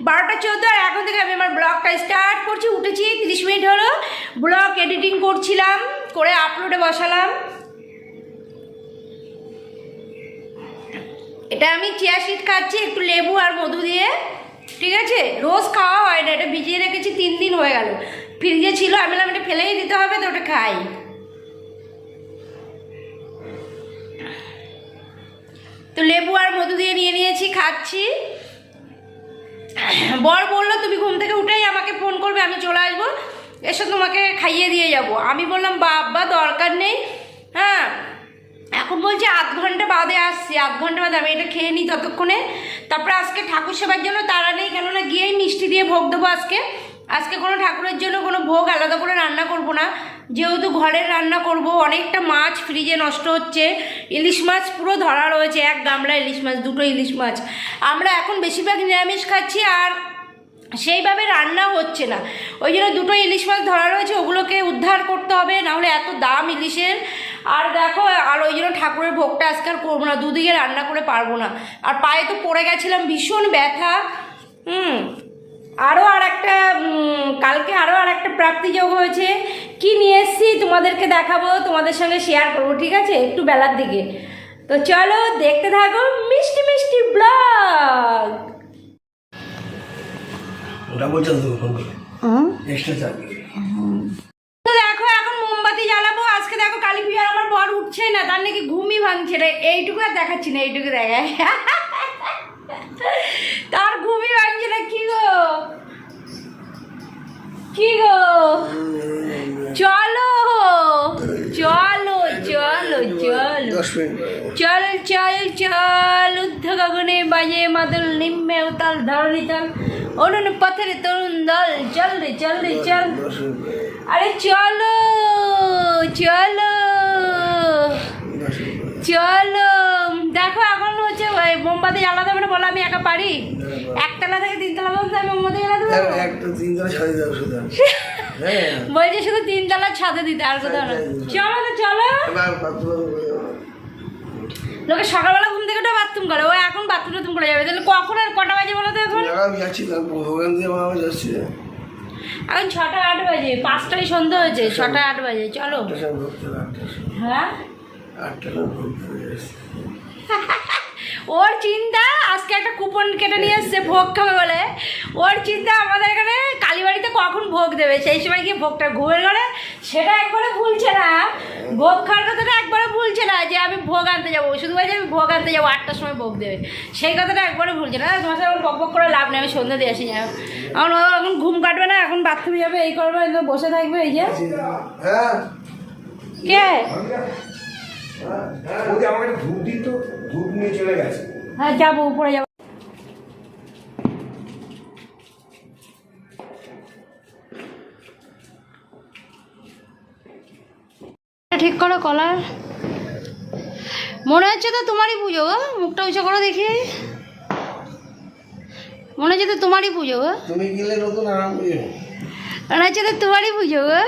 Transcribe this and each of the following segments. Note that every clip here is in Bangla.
12টা 14 আর এখন থেকে আমি আমার ব্লগটা স্টার্ট করছি। উঠেছি 30 মিনিট হলো, ব্লগ এডিটিং করছিলাম, করে আপলোডে বসালাম। এটা আমি চিয়া সিড খাচ্ছি একটু লেবু আর মধু দিয়ে, ঠিক আছে? রোজ খাওয়া হয় না, এটা ভিজিয়ে রেখেছি 3 দিন হয়ে গেল, ফ্রিজে ছিল। আমি বললাম এটা ফেলেই দিতে হবে, তো ওটা খাই। তো লেবু আর মধু দিয়ে নিয়ে নিয়েছি, খাচ্ছি। বর বললো তুমি ঘুম থেকে উঠেই আমাকে ফোন করবে, আমি চলে আসবো, এসে তোমাকে খাইয়ে দিয়ে যাব। আমি বললাম বাবা দরকার নেই, হ্যাঁ। এখন বলছি আধ ঘন্টা বাদে আসছি, আধ ঘন্টা বাদে আমি এটা খেয়ে নিই ততক্ষণে। তারপরে আজকে ঠাকুর সেবার জন্য তাড়া নেই, কেননা গিয়েই মিষ্টি দিয়ে ভোগ দেবো আজকে। আজকে কোনো ঠাকুরের জন্য কোনো ভোগ আলাদা করে রান্না করব না, যেহেতু ঘরের রান্না করব। অনেকটা মাছ ফ্রিজে নষ্ট হচ্ছে, ইলিশ মাছ পুরো ধরা রয়েছে, 1 গামলা ইলিশ মাছ, 2টো ইলিশ মাছ। আমরা এখন বেশিরভাগ নিরামিষ খাচ্ছি, আর সেইভাবে রান্না হচ্ছে না, ওই জন্য 2টো ইলিশ মাছ ধরা রয়েছে, ওগুলোকে উদ্ধার করতে হবে, নাহলে এত দাম ইলিশের। আর দেখো, আর ওই জন্য ঠাকুরের ভোগটা আজকে আর করবো না, দুদিকে রান্না করে পারবো না। আর পায়ে তো পড়ে গেছিলাম, ভীষণ ব্যথা। আরও আর একটা কালকে আরও আর একটা প্রাপ্তিযোগ হয়েছে, কি নিয়ে এসেছি তোমাদেরকে দেখাবো, তোমাদের সঙ্গে শেয়ার করবো, ঠিক আছে? একটু বেলার দিকে। তো চলো দেখতে থাকো মিষ্টি মিষ্টি ব্লগ। ওটা বলছো তো ফোন করে এক্সট্রা চার্জ। তো দেখো এখন মোমবাতি জ্বালাবো। আজকে দেখো কালী পুজোর আমার বর উঠছে না, তার নাকি ঘুমই ভাঙছে না। এইটুকু আর দেখাচ্ছি না, এইটুকু দেখায়, তার ঘুমই ভাঙছে না। কি গো কি গো, চলো চলো চলো চলো চল চল চল, ঊর্ধ্ব গগনে বাজে মাদল, নিম্নে উতাল ধরণী তল, অনুন পথের তরুণ দল, চল রে চল রে চল, আরে চলো চলো চলো। দেখো এখন হচ্ছে মোমবাতি জ্বালাতে হবে না, বলো আমি একা পারি? 1তলা থেকে 3তলা পর্যন্ত আমি মোমবাতি জ্বালাতে পারবো? বলছে শুধু 3তলার ছাদে দিতে, আর কোথাও না। চলো তো চলো। লোকে সকালবেলা ঘুম থেকে ওটা বাথরুম করে, ও এখন বাথরুম টাথরুম করে যাবে, তাহলে কখন আর কটা বাজে বলো তো? এখন এখন 6টা 8 বাজে, 5টায় সন্ধ্যা হয়েছে, 6টা 8 বাজে। চলো। হ্যাঁ ওর চিন্তা আজকে একটা কুপন কেটে নিয়ে এসছে ভোগ খাবে বলে, ওর চিন্তা আমাদের এখানে কালীবাড়িতে কখন ভোগ দেবে, সেই সময় গিয়ে ভোগটা ঘুরে গেলে, সেটা একবারে ভুলছে না। ভোগ খাওয়ার কথাটা একবারে ভুলছে না, যে আমি ভোগ আনতে যাবো, শুধু বলছে আমি ভোগ আনতে যাবো, 8টার সময় ভোগ দেবে, সেই কথাটা একবারে ভুলছে না। তোমার সাথে এখন বক করে লাভ নেই, আমি সন্ধ্যা দিয়ে আসি যাও। এখন ও এখন ঘুম কাটবে না, এখন বাথরুমে যাবে, এই করবে, বসে থাকবে। এই যে কে হ্যাঁ যাবো, উপরে যাবো। ঠিক করো কলার, মনে হচ্ছে তো তোমারই পুজো গো, মুখটা উঁচু করো দেখি, মনে হচ্ছে তো তোমারই পুজো গো, তুমি গেলে নতুন আরাম পুজো, মনে হচ্ছে তো তোমারই পুজো গো।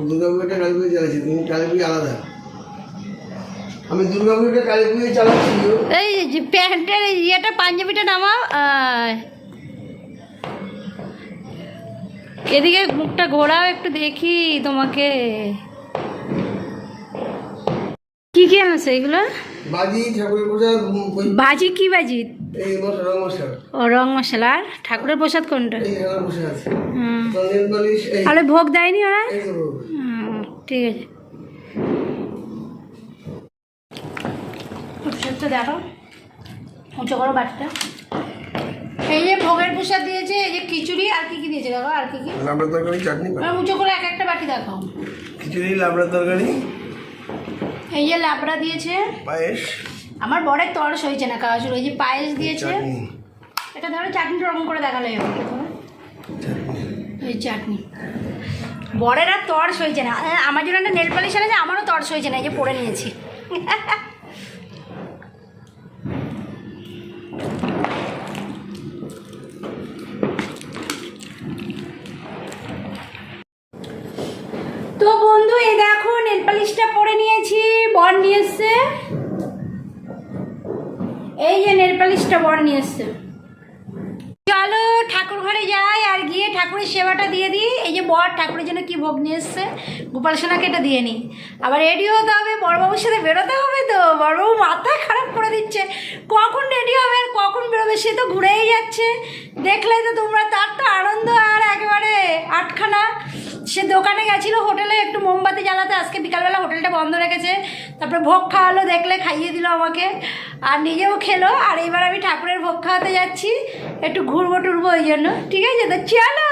দুর্গাপুজোটা কালী পুজো চালাচ্ছি, তুমি কালী পুজো আলাদা, আমি দুর্গাপুজোটা কালী পুজো চালাচ্ছি। এই যে প্যান্টের ইয়েটা পাঞ্জাবিটা নামাও, এদিকে মুখটা ঘোরাও একটু দেখি তোমাকে। কি কি আনছে এগুলো? বাজি, ঠাকুরের প্রসাদ। বাজি কি বাজি? এই রং মশলা। ও রং মশলা। আর ঠাকুরের প্রসাদ কোনটা? এই রং মশলা আছে। চন্দন বালিশ। তাহলে ভোগ দেয়নি ওরা? এই তো ভোগ। ঠিক আছে, প্রসাদটা দেখো, উঁচু করো বাটিটা। এই যে ভোগের প্রসাদ দিয়েছে, এই যে খিচুড়ি, আর কি কি দিয়েছে দেখো, আর কি কি? লাবড়া তরকারি, চাটনি। উঁচু করে এক একটা বাটি দেখাও। খিচুড়ি, লাবড়া তরকারি, এই যে লাবড়া দিয়েছে, পায়েস। আমার বড়ের তরস হয়েছে না খাওয়া শুরু, এই যে পায়েস দিয়েছে। এটা ধরো চাটনিটা রকম করে দেখালে এই চাটনি। বড়ের আর তরস হয়েছে না, আমার জন্য একটা নেল পালিশ এনেছে, আমারও তরস হয়েছে না, এই যে পরে নিয়েছি। তো বন্ধু এই দেখো নেল পালিশটা পরে নিয়েছি, বর নিয়ে এসছে, এই যে নেল পালিশটা বর নিয়ে এসছে। ঠাকুর ঘরে যাই আর গিয়ে ঠাকুরের সেবাটা দিয়ে দিই। এই যে বর ঠাকুরের জন্য কি ভোগ নিয়ে এসছে, গোপাল সোনাকে এটা দিয়ে নিই। আবার রেডি হতে হবে, বড়বাবুর সাথে বেরোতে হবে, তো বড়বাবু মাথা খারাপ করে দিচ্ছে কখন রেডি হবে আর কখন বেরোবে, সে তো ঘুরেই যাচ্ছে। দেখলে তো তোমরা, তার তো আনন্দ আর একেবারে আটখানা। সে দোকানে গেছিলো হোটেলে একটু মোমবাতি জ্বালাতে, আজকে বিকালবেলা হোটেলটা বন্ধ রেখেছে, তারপরে ভোগ খাওয়ালো, দেখলে খাইয়ে দিল আমাকে আর নিজেও খেলো। আর এবার আমি ঠাকুরের ভোগ খাওয়াতে যাচ্ছি, একটু ঘুরবো টুরবো ওই জন্য। ঠিক আছে, তো চলো।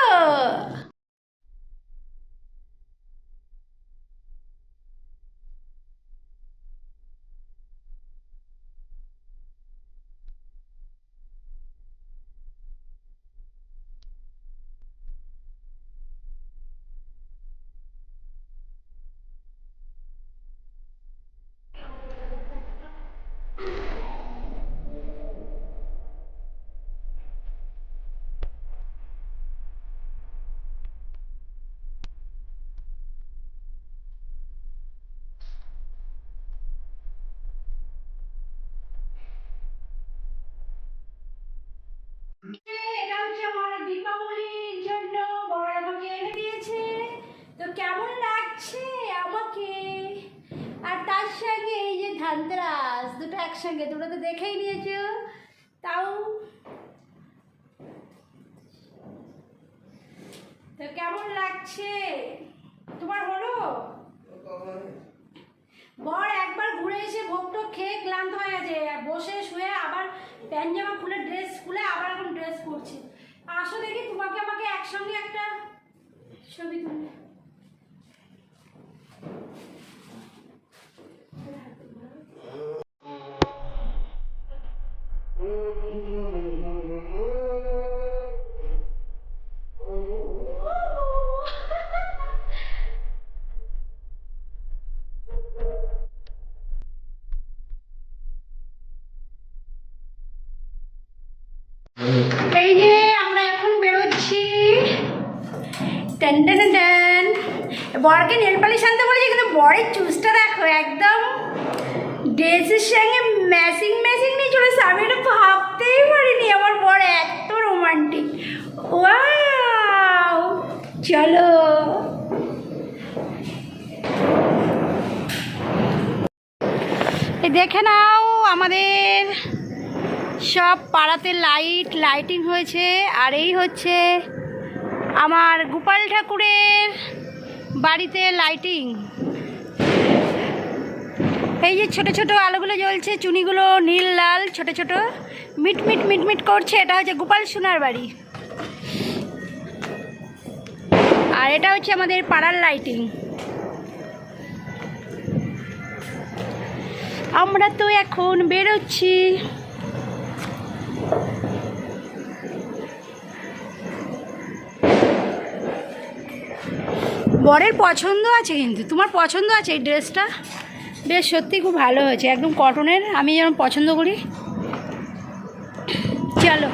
এটা হচ্ছে আমার দীপাবলির জন্য বড় আমাকে এনে দিয়েছে। তো কেমন লাগছে আমাকে? আর তার সঙ্গে এই যে ধানতেরাস, দুটো একসঙ্গে, তোমরা তো দেখেই নিয়েছো। তাও তো কেমন লাগছে তোমার? হলো বর একবার ঘুরে এসে ভোগ টোগ খেয়ে ক্লান্ত হয়ে গেছে, বসে শুয়ে আবার প্যান্ট জামা খুলে ড্রেস খুলে আবার এখন ড্রেস করছে। আসো দেখি তোমাকে আমাকে একসঙ্গে একটা ছবি তুলে। এই যে আমরা এখন বেরোচ্ছি। Ten ten ten. বরকে নেল পালিশ আনতে বলেছি, কিন্তু বরের চুজটা দেখো, একদম ড্রেসের সঙ্গে ম্যাচিং ম্যাচিং নিয়ে চলেছে। আমি এটা ভাবতেই পারিনি আমার বর এত রোমান্টিক। ওয়াও, চলো। এই দেখে নাও, আমাদের সব পাড়াতে লাইটিং হয়েছে। আর এই হচ্ছে আমার গোপাল ঠাকুরের বাড়িতে লাইটিং। এই যে ছোট ছোট আলোগুলো জ্বলছে, চুনিগুলো নীল লাল ছোট ছোট মিটমিট মিটমিট করছে। এটা হচ্ছে গোপাল সোনার বাড়ি। আর এটা হচ্ছে আমাদের পাড়ার লাইটিং। আমরা তো এখন বেরোচ্ছি। বরের পছন্দ আছে, কিন্তু তোমার পছন্দ আছে এই ড্রেসটা? বেশ সত্যি খুব ভালো হয়েছে, একদম কটনের, আমি যেমন পছন্দ করি। চলো।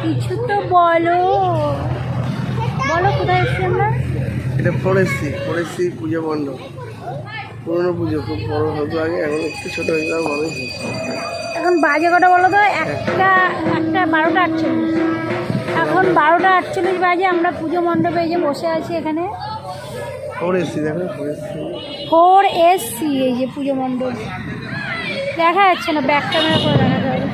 কিছু তো বলো, বলো কোথায় এসছি আমরা? এটা ফরেস্ট্রি পুজো মণ্ডপ, পুরোনো পুজো, খুব বড় হতো আগে, এখন একটু ছোট হয়ে গেল মানুষ। এখন বাজে কটা বলো তো? একটা 12:48। এখন 12:48 বাজে। আমরা পুজো মণ্ডপে এই যে বসে আছি এখানে। ফরেস্ট্রি দেখো, 4SC এই যে পুজো মণ্ডপ। দেখা যাচ্ছে না, ব্যাক ক্যামেরা করে দেখাতে হবে।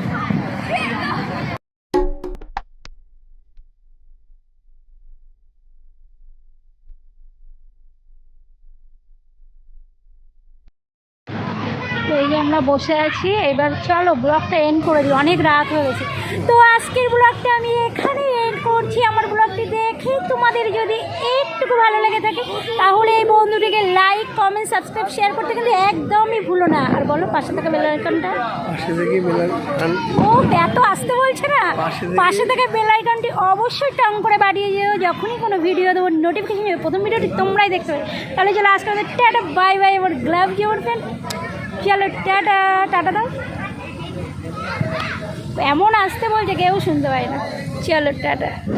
এই এই যে আমরা বসে আছি। এবার চলো ব্লগটা এন্ড করে দিই, অনেক রাত হয়ে গেছে। তো আজকের ব্লগটা আমি এখানে এন্ড করছি। আমার ব্লগটি দেখে তোমাদের যদি একটুকু ভালো লেগে থাকে তাহলে এই বন্ধুটিকে লাইক, কমেন্ট, সাবস্ক্রাইব, শেয়ার করতে কিন্তু একদমই ভুলো না। আর বলো পাশে থাকা বেল আইকনটা, পাশে থেকে ও এত আসতে বলছে না, পাশে থেকে বেল আইকনটি অবশ্যই টং করে বাড়িয়ে যেও। যখনই কোনো ভিডিও দেবো নোটিফিকেশন যাবে, প্রথম ভিডিওটি তোমরাই দেখতে পাবে। তাহলে চলো আজকে আমাদের টাটা বাই বাই। আমার গ্লাভ কি আমার ফ্রেন্ড, চলো টাটা, টাটা দাও। এমন আসতে বলছে কেউ শুনতে পায় না। চলো টাটা।